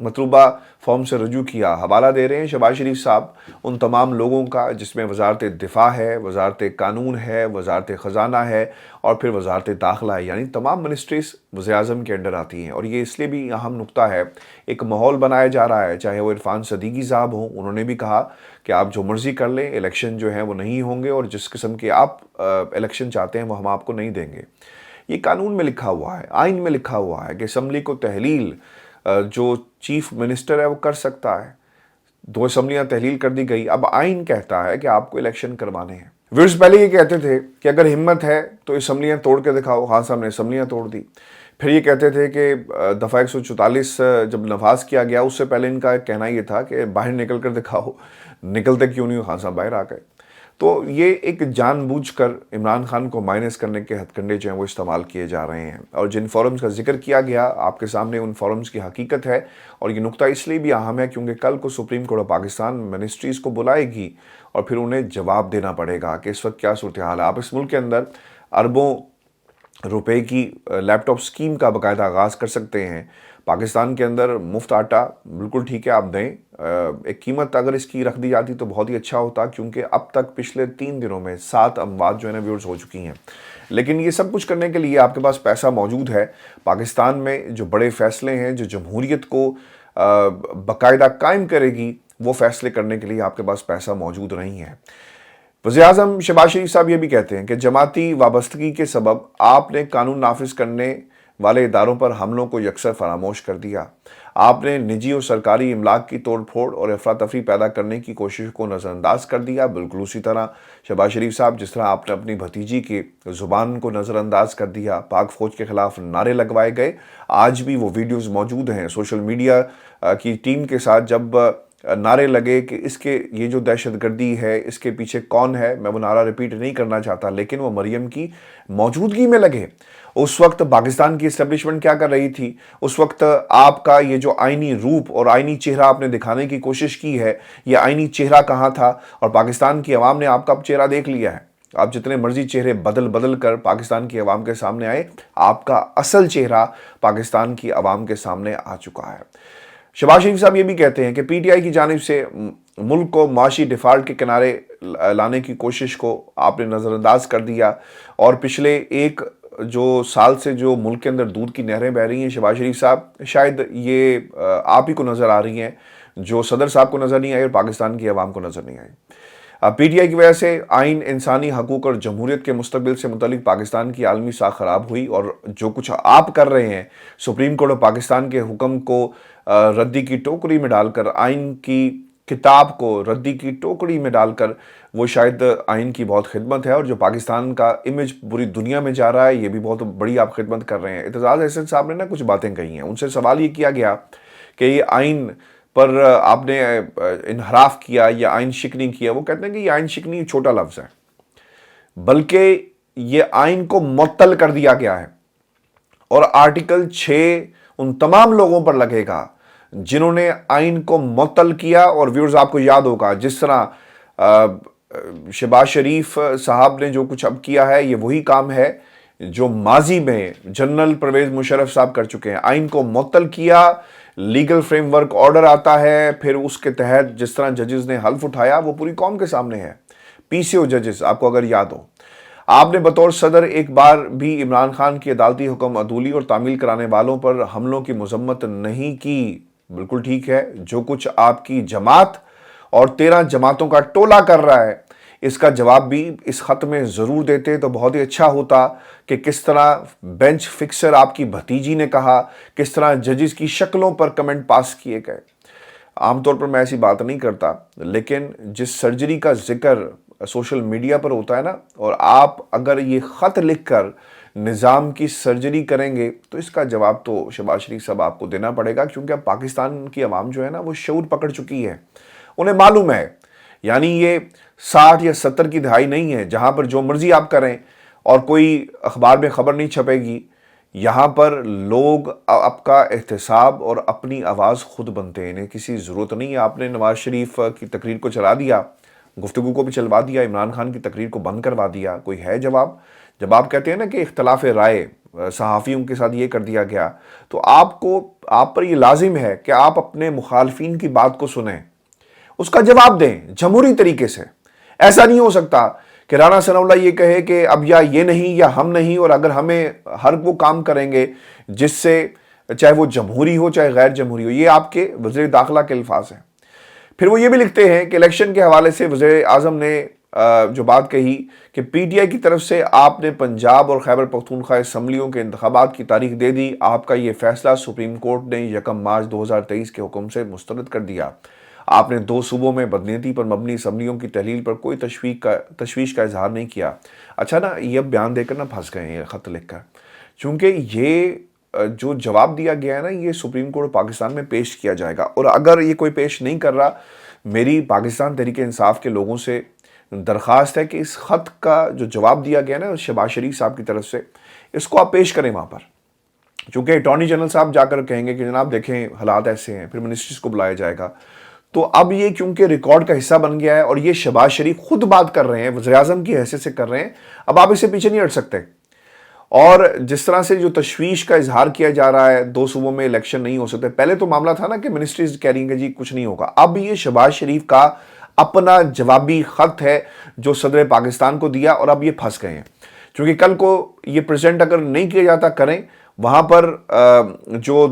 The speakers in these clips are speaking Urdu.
مطلوبہ فارم سے رجوع کیا۔ حوالہ دے رہے ہیں شہباز شریف صاحب ان تمام لوگوں کا جس میں وزارت دفاع ہے، وزارت قانون ہے، وزارت خزانہ ہے اور پھر وزارت داخلہ ہے، یعنی تمام منسٹریز وزیر اعظم کے انڈر آتی ہیں۔ اور یہ اس لیے بھی اہم نقطہ ہے، ایک ماحول بنایا جا رہا ہے، چاہے وہ عرفان صدیقی صاحب ہوں، انہوں نے بھی کہا کہ آپ جو مرضی کر لیں، الیکشن جو ہیں وہ نہیں ہوں گے اور جس قسم کے آپ الیکشن چاہتے ہیں وہ ہم آپ کو نہیں دیں گے۔ یہ قانون میں لکھا ہوا ہے، آئین میں لکھا ہوا ہے کہ اسمبلی کو تحلیل جو چیف منسٹر ہے وہ کر سکتا ہے۔ 2 اسمبلیاں تحلیل کر دی گئی، اب آئین کہتا ہے کہ آپ کو الیکشن کروانے ہیں۔ ویئرز پہلے یہ کہتے تھے کہ اگر ہمت ہے تو اسمبلیاں توڑ کے دکھاؤ، خان صاحب نے اسمبلیاں توڑ دی۔ پھر یہ کہتے تھے کہ دفعہ 144 جب نفاذ کیا گیا اس سے پہلے ان کا کہنا یہ تھا کہ باہر نکل کر دکھاؤ، نکلتے کیوں نہیں ہو، خان صاحب باہر آ گئے۔ تو یہ ایک جان بوجھ کر عمران خان کو مائنس کرنے کے ہتھ کنڈے جو ہیں وہ استعمال کیے جا رہے ہیں، اور جن فورمز کا ذکر کیا گیا آپ کے سامنے ان فورمز کی حقیقت ہے، اور یہ نقطہ اس لیے بھی اہم ہے کیونکہ کل کو supreme court of Pakistan ministries کو بلائے گی اور پھر انہیں جواب دینا پڑے گا کہ اس وقت کیا صورتحال ہے۔ آپ اس ملک کے اندر اربوں روپے کی لیپ ٹاپ سکیم کا باقاعدہ آغاز کر سکتے ہیں۔ پاکستان کے اندر مفت آٹا بالکل ٹھیک ہے آپ دیں، ایک قیمت اگر اس کی رکھ دی جاتی تو بہت ہی اچھا ہوتا، کیونکہ اب تک پچھلے 3 دنوں میں 7 اموات جو ہے نا ویورز ہو چکی ہیں۔ لیکن یہ سب کچھ کرنے کے لیے آپ کے پاس پیسہ موجود ہے۔ پاکستان میں جو بڑے فیصلے ہیں جو جمہوریت کو باقاعدہ قائم کرے گی، وہ فیصلے کرنے کے لیے آپ کے پاس پیسہ موجود نہیں ہے۔ وزیر اعظم شہباز شریف صاحب یہ بھی کہتے ہیں کہ جماعتی وابستگی کے سبب آپ نے قانون نافذ کرنے والے اداروں پر حملوں کو یکسر فراموش کر دیا۔ آپ نے نجی اور سرکاری املاک کی توڑ پھوڑ اور افراتفری پیدا کرنے کی کوشش کو نظر انداز کر دیا۔ بالکل اسی طرح شہباز شریف صاحب جس طرح آپ نے اپنی بھتیجی کی زبان کو نظر انداز کر دیا، پاک فوج کے خلاف نعرے لگوائے گئے، آج بھی وہ ویڈیوز موجود ہیں سوشل میڈیا کی ٹیم کے ساتھ، جب نعرے لگے کہ اس کے یہ جو دہشت گردی ہے اس کے پیچھے کون ہے، میں وہ نعرہ ریپیٹ نہیں کرنا چاہتا، لیکن وہ مریم کی موجودگی میں لگے۔ اس وقت پاکستان کی اسٹیبلشمنٹ کیا کر رہی تھی؟ اس وقت آپ کا یہ جو آئینی روپ اور آئینی چہرہ آپ نے دکھانے کی کوشش کی ہے، یہ آئینی چہرہ کہاں تھا؟ اور پاکستان کی عوام نے آپ کا چہرہ دیکھ لیا ہے۔ آپ جتنے مرضی چہرے بدل کر پاکستان کی عوام کے سامنے آئے، آپ کا اصل چہرہ پاکستان کی عوام کے سامنے آ چکا ہے۔ شہباز شریف صاحب یہ بھی کہتے ہیں کہ پی ٹی آئی کی جانب سے ملک کو معاشی ڈیفالٹ کے کنارے لانے کی کوشش کو آپ نے نظر انداز کر دیا، اور پچھلے 1 سال سے جو ملک کے اندر دودھ کی نہریں بہہ رہی ہیں شہباز شریف صاحب، شاید یہ آپ ہی کو نظر آ رہی ہیں، جو صدر صاحب کو نظر نہیں آئی اور پاکستان کی عوام کو نظر نہیں آئی۔ پی ٹی آئی کی وجہ سے آئین، انسانی حقوق اور جمہوریت کے مستقبل سے متعلق پاکستان کی عالمی ساکھ خراب ہوئی، اور جو کچھ آپ کر رہے ہیں سپریم کورٹ آف پاکستان کے حکم کو ردی کی ٹوکری میں ڈال کر، آئین کی کتاب کو ردی کی ٹوکری میں ڈال کر، وہ شاید آئین کی بہت خدمت ہے، اور جو پاکستان کا امیج پوری دنیا میں جا رہا ہے یہ بھی بہت بڑی آپ خدمت کر رہے ہیں۔ اعتزاز احسن صاحب نے کچھ باتیں کہی ہیں، ان سے سوال یہ کیا گیا کہ یہ آئین پر آپ نے انحراف کیا یا آئین شکنی کیا۔ وہ کہتے ہیں کہ یہ آئین شکنی چھوٹا لفظ ہے، بلکہ یہ آئین کو معطل کر دیا گیا ہے، اور آرٹیکل 6 ان تمام لوگوں پر لگے گا جنہوں نے آئین کو معطل کیا۔ اور ویورز آپ کو یاد ہوگا جس طرح شہباز شریف صاحب نے جو کچھ اب کیا ہے، یہ وہی کام ہے جو ماضی میں جنرل پرویز مشرف صاحب کر چکے ہیں۔ آئین کو معطل کیا، لیگل فریم ورک آرڈر آتا ہے، پھر اس کے تحت جس طرح ججز نے حلف اٹھایا وہ پوری قوم کے سامنے ہے، پی سی او ججز آپ کو اگر یاد ہو۔ آپ نے بطور صدر ایک بار بھی عمران خان کی عدالتی حکم عدولی اور تعمیل کرانے والوں پر حملوں کی مذمت نہیں کی۔ بالکل ٹھیک ہے، جو کچھ آپ کی جماعت اور 13 جماعتوں کا ٹولہ کر رہا ہے، اس کا جواب بھی اس خط میں ضرور دیتے تو بہت ہی اچھا ہوتا، کہ کس طرح بینچ فکسر آپ کی بھتیجی نے کہا، کس طرح ججز کی شکلوں پر کمنٹ پاس کیے گئے۔ عام طور پر میں ایسی بات نہیں کرتا، لیکن جس سرجری کا ذکر سوشل میڈیا پر ہوتا ہے نا، اور آپ اگر یہ خط لکھ کر نظام کی سرجری کریں گے تو اس کا جواب تو شہباز شریف صاحب آپ کو دینا پڑے گا، کیونکہ اب پاکستان کی عوام جو ہے نا وہ شعور پکڑ چکی ہے، انہیں معلوم ہے، یعنی یہ 60 یا 70 کی دہائی نہیں ہے جہاں پر جو مرضی آپ کریں اور کوئی اخبار میں خبر نہیں چھپے گی۔ یہاں پر لوگ آپ کا احتساب اور اپنی آواز خود بنتے ہیں، انہیں کسی ضرورت نہیں ہے۔ آپ نے نواز شریف کی تقریر کو چلا دیا، گفتگو کو بھی چلوا دیا، عمران خان کی تقریر کو بند کروا دیا، کوئی ہے جواب؟ جب آپ کہتے ہیں نا کہ اختلاف رائے صحافیوں کے ساتھ یہ کر دیا گیا، تو آپ پر یہ لازم ہے کہ آپ اپنے مخالفین کی بات کو سنیں، اس کا جواب دیں جمہوری طریقے سے۔ ایسا نہیں ہو سکتا کہ رانا ثناء اللہ یہ کہے کہ اب یا یہ نہیں یا ہم نہیں، اور اگر ہمیں ہر وہ کام کریں گے جس سے چاہے وہ جمہوری ہو چاہے غیر جمہوری ہو۔ یہ آپ کے وزیر داخلہ کے الفاظ ہیں۔ پھر وہ یہ بھی لکھتے ہیں کہ الیکشن کے حوالے سے وزیر اعظم نے جو بات کہی کہ پی ٹی آئی کی طرف سے آپ نے پنجاب اور خیبر پختونخوا اسمبلیوں کے انتخابات کی تاریخ دے دی، آپ کا یہ فیصلہ سپریم کورٹ نے 1 مارچ 2023 کے حکم سے مسترد کر دیا۔ آپ نے 2 صوبوں میں بدنیتی پر مبنی اسمبلیوں کی تحلیل پر کوئی تشویش کا اظہار نہیں کیا۔ اچھا نا، یہ اب بیان دے کر نہ پھنس گئے ہیں یہ خط لکھ کر، چونکہ یہ جو جواب دیا گیا ہے نا، یہ سپریم کورٹ پاکستان میں پیش کیا جائے گا، اور اگر یہ کوئی پیش نہیں کر رہا، میری پاکستان تحریک انصاف کے لوگوں سے درخواست ہے کہ اس خط کا جو جواب دیا گیا نا شہباز شریف صاحب کی طرف سے، اس کو آپ پیش کریں وہاں پر، چونکہ اٹارنی جنرل صاحب جا کر کہیں گے کہ جناب دیکھیں حالات ایسے ہیں، پھر منسٹریز کو بلایا جائے گا۔ تو اب یہ کیونکہ ریکارڈ کا حصہ بن گیا ہے اور یہ شہباز شریف خود بات کر رہے ہیں، وزیر اعظم کی حیثیت سے کر رہے ہیں، اب آپ اسے پیچھے نہیں ہٹ سکتے۔ اور جس طرح سے جو تشویش کا اظہار کیا جا رہا ہے 2 صوبوں میں الیکشن نہیں ہو سکتے، پہلے تو معاملہ تھا نا کہ منسٹریز کہہ رہی ہیں کہ جی کچھ نہیں ہوگا، اب یہ شہباز شریف کا اپنا جوابی خط ہے جو صدر پاکستان کو دیا، اور اب یہ پھنس گئے ہیں، چونکہ کل کو یہ پریزنٹ اگر نہیں کیا جاتا کریں وہاں پر جو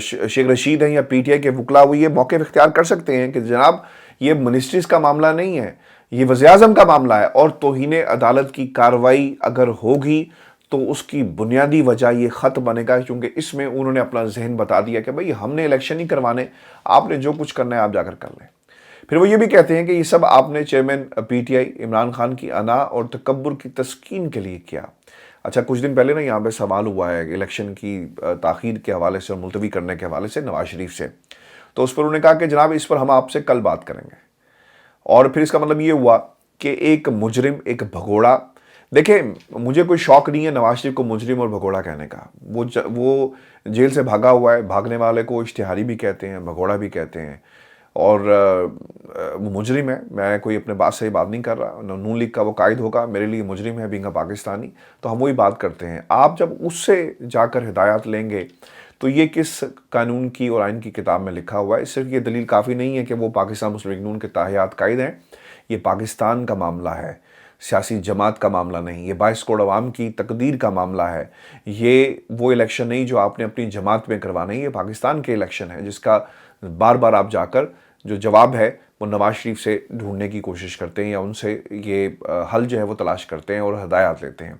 شیخ رشید ہیں یا پی ٹی آئی کے وکلا وہ یہ موقع اختیار کر سکتے ہیں کہ جناب یہ منسٹریز کا معاملہ نہیں ہے، یہ وزیر اعظم کا معاملہ ہے، اور توہین عدالت کی کارروائی اگر ہوگی تو اس کی بنیادی وجہ یہ خط بنے گا، کیونکہ اس میں انہوں نے اپنا ذہن بتا دیا کہ بھئی ہم نے الیکشن نہیں کروانے، آپ نے جو کچھ کرنا ہے آپ جا کر کر لیں۔ پھر وہ یہ بھی کہتے ہیں کہ یہ سب آپ نے chairman P T I Imran Khan کی انا اور تکبر کی تسکین کے لیے کیا۔ اچھا، کچھ دن پہلے نا یہاں پہ سوال ہوا ہے الیکشن کی تاخیر کے حوالے سے اور ملتوی کرنے کے حوالے سے نواز شریف سے، تو اس پر انہوں نے کہا کہ جناب اس پر ہم آپ سے کل بات کریں گے، اور پھر اس کا مطلب یہ ہوا کہ ایک مجرم، ایک بھگوڑا، دیکھیں مجھے کوئی شوق نہیں ہے نواز شریف کو مجرم اور بھگوڑا کہنے کا، وہ جیل سے بھاگا ہوا ہے، بھاگنے والے کو اشتہاری بھی کہتے ہیں، بھگوڑا بھی کہتے ہیں، اور وہ مجرم ہے۔ میں کوئی اپنے بات سے ہی بات نہیں کر رہا، نون لیگ کا وہ قائد ہوگا، میرے لیے مجرم ہے بینگ پاکستانی، تو ہم وہی بات کرتے ہیں۔ آپ جب اس سے جا کر ہدایات لیں گے تو یہ کس قانون کی اور آئین کی کتاب میں لکھا ہوا ہے؟ صرف یہ دلیل کافی نہیں ہے کہ وہ پاکستان مسلم لیگ نون کے تاحیات قائد ہیں، یہ پاکستان کا معاملہ ہے، سیاسی جماعت کا معاملہ نہیں، یہ 22 کروڑ عوام کی تقدیر کا معاملہ ہے۔ یہ وہ الیکشن نہیں جو آپ نے اپنی جماعت میں کروانا ہے، یہ پاکستان کے الیکشن ہے جس کا بار بار آپ جا کر جو جواب ہے وہ نواز شریف سے ڈھونڈنے کی کوشش کرتے ہیں، یا ان سے یہ حل جو ہے وہ تلاش کرتے ہیں اور ہدایات لیتے ہیں۔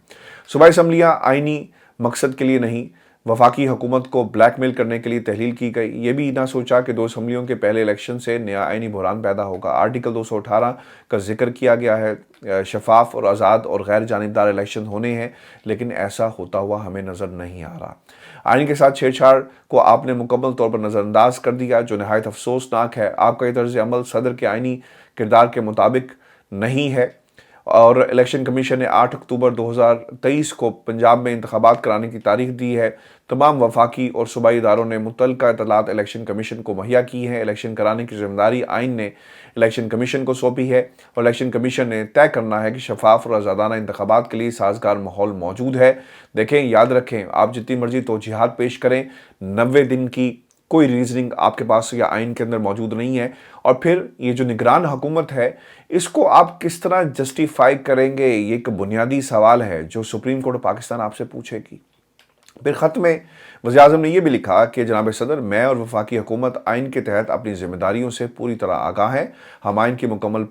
صوبائی اسمبلیاں آئینی مقصد کے لیے نہیں، وفاقی حکومت کو بلیک میل کرنے کے لیے تحلیل کی گئی۔ یہ بھی نہ سوچا کہ 2 اسمبلیوں کے پہلے الیکشن سے نیا آئینی بحران پیدا ہوگا۔ آرٹیکل 218 کا ذکر کیا گیا ہے، شفاف اور آزاد اور غیر جانبدار الیکشن ہونے ہیں، لیکن ایسا ہوتا ہوا ہمیں نظر نہیں آ رہا۔ آئین کے ساتھ چھیڑ چھاڑ کو آپ نے مکمل طور پر نظر انداز کر دیا، جو نہایت افسوسناک ہے۔ آپ کا یہ طرز عمل صدر کے آئینی کردار کے مطابق نہیں ہے، اور الیکشن کمیشن نے 8 اکتوبر 2023 کو پنجاب میں انتخابات کرانے کی تاریخ دی ہے۔ تمام وفاقی اور صوبائی اداروں نے متعلقہ اطلاعات الیکشن کمیشن کو مہیا کی ہیں۔ الیکشن کرانے کی ذمہ داری آئین نے الیکشن کمیشن کو سونپی ہے، اور الیکشن کمیشن نے طے کرنا ہے کہ شفاف اور آزادانہ انتخابات کے لیے سازگار ماحول موجود ہے۔ دیکھیں، یاد رکھیں، آپ جتنی مرضی توجیہات پیش کریں، 90 دن کی کوئی ریزننگ آپ کے پاس یا آئین کے اندر موجود نہیں ہے، اور پھر یہ جو نگران حکومت ہے اس کو آپ کس طرح جسٹیفائی کریں گے، یہ ایک بنیادی سوال ہے جو سپریم کورٹ پاکستان آپ سے پوچھے گی۔ پھر خط میں وزیر اعظم نے یہ بھی لکھا کہ جناب صدر، میں اور وفاقی حکومت آئین کے تحت اپنی ذمہ داریوں سے پوری طرح آگاہ ہیں۔ ہم آئین کی مکمل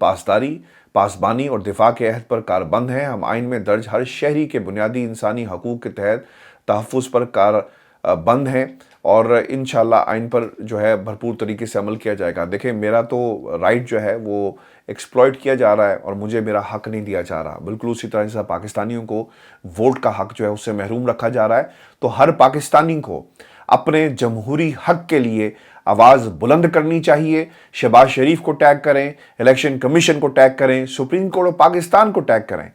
پاسبانی اور دفاع کے عہد پر کاربند ہیں۔ ہم آئین میں درج ہر شہری کے بنیادی انسانی حقوق کے تحت تحفظ پر کاربند ہیں، اور انشاءاللہ آئین پر جو ہے بھرپور طریقے سے عمل کیا جائے گا۔ دیکھیں، میرا تو رائٹ جو ہے وہ ایکسپلائٹ کیا جا رہا ہے اور مجھے میرا حق نہیں دیا جا رہا، بالکل اسی طرح جیسا پاکستانیوں کو ووٹ کا حق جو ہے اس سے محروم رکھا جا رہا ہے۔ تو ہر پاکستانی کو اپنے جمہوری حق کے لیے آواز بلند کرنی چاہیے۔ شہباز شریف کو ٹیگ کریں، الیکشن کمیشن کو ٹیگ کریں، سپریم کورٹ آف پاکستان کو ٹیگ کریں،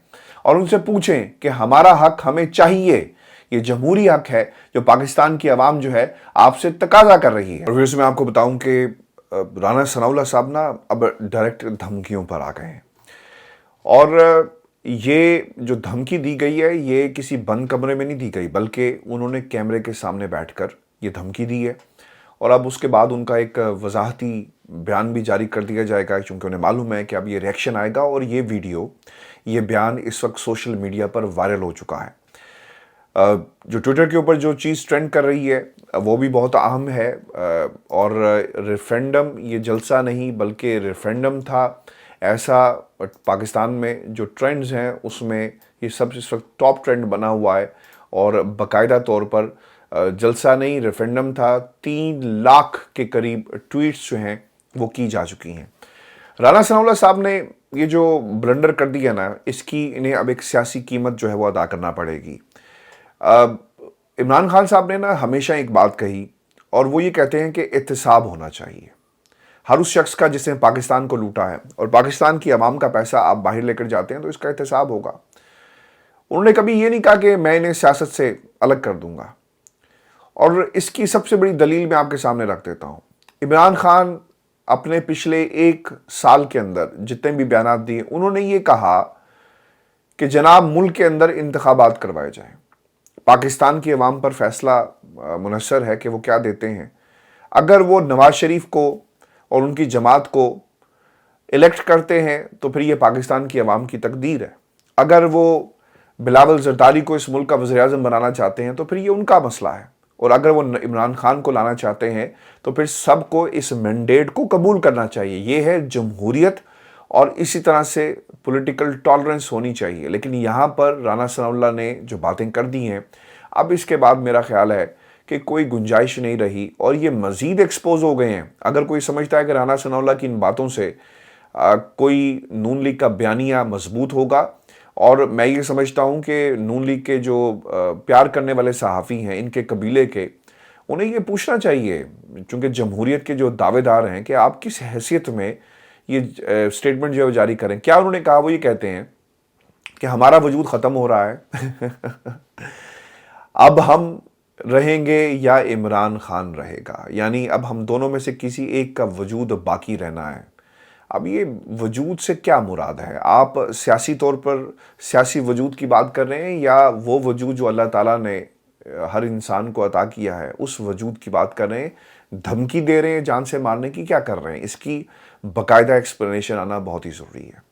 اور ان سے پوچھیں کہ ہمارا حق ہمیں چاہیے، یہ جمہوری حق ہے جو پاکستان کی عوام جو ہے آپ سے تقاضا کر رہی ہے۔ اور پھر میں آپ کو بتاؤں کہ رانا ثناء اللہ صاحب نا اب ڈائریکٹ دھمکیوں پر آ گئے ہیں، اور یہ جو دھمکی دی گئی ہے یہ کسی بند کمرے میں نہیں دی گئی، بلکہ انہوں نے کیمرے کے سامنے بیٹھ کر یہ دھمکی دی ہے، اور اب اس کے بعد ان کا ایک وضاحتی بیان بھی جاری کر دیا جائے گا، چونکہ انہیں معلوم ہے کہ اب یہ ریئیکشن آئے گا، اور یہ ویڈیو، یہ بیان اس وقت سوشل میڈیا پر وائرل ہو چکا ہے۔ جو ٹویٹر کے اوپر جو چیز ٹرینڈ کر رہی ہے وہ بھی بہت اہم ہے، اور ریفرینڈم یہ جلسہ نہیں بلکہ ریفرینڈم تھا، ایسا پاکستان میں جو ٹرینڈز ہیں اس میں یہ سب اس وقت ٹاپ ٹرینڈ بنا ہوا ہے، اور باقاعدہ طور پر جلسہ نہیں ریفرینڈم تھا۔ 3 لاکھ کے قریب ٹویٹس جو ہیں وہ کی جا چکی ہیں۔ رانا ثناء اللہ صاحب نے یہ جو بلنڈر کر دیا نا، اس کی انہیں اب ایک سیاسی قیمت جو ہے وہ ادا کرنا پڑے گی۔ عمران خان صاحب نے نا ہمیشہ ایک بات کہی، اور وہ یہ کہتے ہیں کہ احتساب ہونا چاہیے ہر اس شخص کا جس نے پاکستان کو لوٹا ہے، اور پاکستان کی عوام کا پیسہ آپ باہر لے کر جاتے ہیں تو اس کا احتساب ہوگا۔ انہوں نے کبھی یہ نہیں کہا کہ میں انہیں سیاست سے الگ کر دوں گا، اور اس کی سب سے بڑی دلیل میں آپ کے سامنے رکھ دیتا ہوں۔ عمران خان اپنے پچھلے 1 سال کے اندر جتنے بھی بیانات دیے، انہوں نے یہ کہا کہ جناب ملک کے اندر انتخابات کروائے جائیں، پاکستان کی عوام پر فیصلہ منحصر ہے کہ وہ کیا دیتے ہیں۔ اگر وہ نواز شریف کو اور ان کی جماعت کو الیکٹ کرتے ہیں تو پھر یہ پاکستان کی عوام کی تقدیر ہے، اگر وہ بلاول زرداری کو اس ملک کا وزیر اعظم بنانا چاہتے ہیں تو پھر یہ ان کا مسئلہ ہے، اور اگر وہ عمران خان کو لانا چاہتے ہیں تو پھر سب کو اس مینڈیٹ کو قبول کرنا چاہیے۔ یہ ہے جمہوریت، اور اسی طرح سے پولیٹیکل ٹالرنس ہونی چاہیے۔ لیکن یہاں پر رانا ثناء اللہ نے جو باتیں کر دی ہیں، اب اس کے بعد میرا خیال ہے کہ کوئی گنجائش نہیں رہی، اور یہ مزید ایکسپوز ہو گئے ہیں۔ اگر کوئی سمجھتا ہے کہ رانا ثناء اللہ کی ان باتوں سے کوئی نون لیگ کا بیانیہ مضبوط ہوگا، اور میں یہ سمجھتا ہوں کہ نون لیگ کے جو پیار کرنے والے صحافی ہیں، ان کے قبیلے کے، انہیں یہ پوچھنا چاہیے، چونکہ جمہوریت کے جو دعوے دار ہیں، کہ آپ کس حیثیت میں یہ سٹیٹمنٹ جو ہے جاری کریں۔ کیا انہوں نے کہا؟ وہ یہ کہتے ہیں کہ ہمارا وجود ختم ہو رہا ہے، اب ہم رہیں گے یا عمران خان رہے گا، یعنی اب ہم دونوں میں سے کسی ایک کا وجود باقی رہنا ہے۔ اب یہ وجود سے کیا مراد ہے؟ آپ سیاسی طور پر سیاسی وجود کی بات کر رہے ہیں، یا وہ وجود جو اللہ تعالیٰ نے ہر انسان کو عطا کیا ہے اس وجود کی بات کر رہے ہیں؟ دھمکی دے رہے ہیں جان سے مارنے کی؟ کیا کر رہے ہیں؟ اس کی باقاعدہ ایکسپلینیشن آنا بہت ہی ضروری ہے۔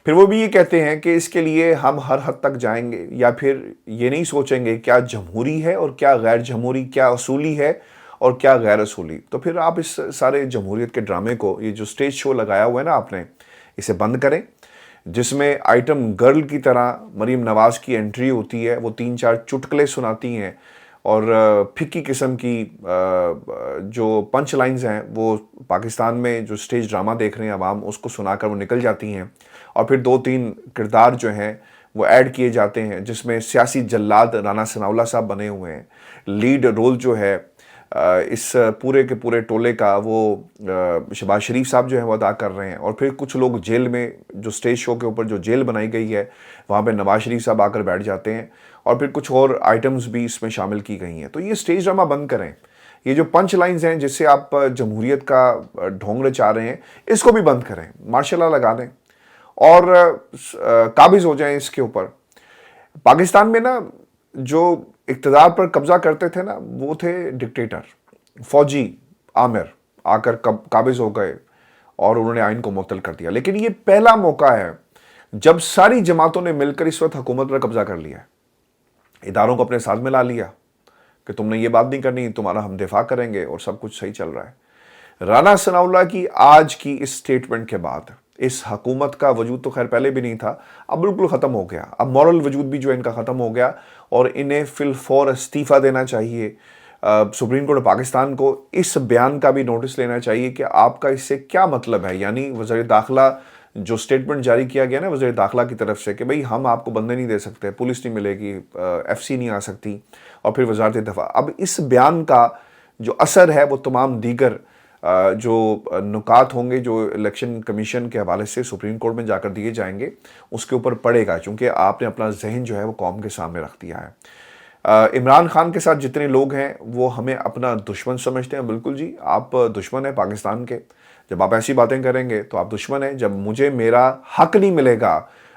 پھر وہ بھی یہ کہتے ہیں کہ اس کے لیے ہم ہر حد تک جائیں گے، یا پھر یہ نہیں سوچیں گے کیا جمہوری ہے اور کیا غیر جمہوری، کیا اصولی ہے اور کیا غیر اصولی۔ تو پھر آپ اس سارے جمہوریت کے ڈرامے کو، یہ جو سٹیج شو لگایا ہوا ہے نا آپ نے، اسے بند کریں، جس میں آئٹم گرل کی طرح مریم نواز کی انٹری ہوتی ہے، وہ 3-4 چٹکلے سناتی ہیں، اور پھکی قسم کی جو پنچ لائنز ہیں وہ پاکستان میں جو سٹیج ڈرامہ دیکھ رہے ہیں عوام، اس کو سنا کر وہ نکل جاتی ہیں، اور پھر 2-3 کردار جو ہیں وہ ایڈ کیے جاتے ہیں، جس میں سیاسی جلاد رانا ثناء اللہ صاحب بنے ہوئے ہیں۔ لیڈ رول جو ہے اس پورے کے پورے ٹولے کا وہ شہباز شریف صاحب جو ہیں وہ ادا کر رہے ہیں، اور پھر کچھ لوگ جیل میں، جو سٹیج شو کے اوپر جو جیل بنائی گئی ہے وہاں پہ نواز شریف صاحب آ کر بیٹھ جاتے ہیں، اور پھر کچھ اور آئٹمز بھی اس میں شامل کی گئی ہیں۔ تو یہ سٹیج ڈرامہ بند کریں، یہ جو پنچ لائنز ہیں جس سے آپ جمہوریت کا ڈھونگ رچا رہے ہیں، اس کو بھی بند کریں، مارشل لا لگا دیں اور قابض ہو جائیں اس کے اوپر۔ پاکستان میں نا جو اقتدار پر قبضہ کرتے تھے نا، وہ تھے ڈکٹیٹر، فوجی عامر آ کر قابض ہو گئے اور انہوں نے آئین کو معطل کر دیا۔ لیکن یہ پہلا موقع ہے جب ساری جماعتوں نے مل کر اس وقت حکومت پر قبضہ کر لیا ہے، اداروں کو اپنے ساتھ میں لا لیا کہ تم نے یہ بات نہیں کرنی، تمہارا ہم دفاع کریں گے، اور سب کچھ صحیح چل رہا ہے۔ رانا ثناء اللہ کی آج کی اس سٹیٹمنٹ کے بعد اس حکومت کا وجود تو خیر پہلے بھی نہیں تھا، اب بالکل ختم ہو گیا، اب مورل وجود بھی جو ان کا ختم ہو گیا، اور انہیں فی الفور استعفیٰ دینا چاہیے۔ سپریم کورٹ پاکستان کو اس بیان کا بھی نوٹس لینا چاہیے کہ آپ کا اس سے کیا مطلب ہے۔ یعنی وزیر داخلہ جو سٹیٹمنٹ جاری کیا گیا نا وزیر داخلہ کی طرف سے کہ بھئی ہم آپ کو بندے نہیں دے سکتے، پولیس نہیں ملے گی، ایف سی نہیں آ سکتی، اور پھر وزارت دفاع، اب اس بیان کا جو اثر ہے وہ تمام دیگر جو نکات ہوں گے جو الیکشن کمیشن کے حوالے سے سپریم کورٹ میں جا کر دیے جائیں گے، اس کے اوپر پڑے گا، چونکہ آپ نے اپنا ذہن جو ہے وہ قوم کے سامنے رکھ دیا ہے۔ عمران خان کے ساتھ جتنے لوگ ہیں وہ ہمیں اپنا دشمن سمجھتے ہیں، بالکل جی، آپ دشمن ہیں پاکستان کے، جب آپ ایسی باتیں کریں گے تو آپ دشمن ہیں۔ جب مجھے میرا حق نہیں ملے گا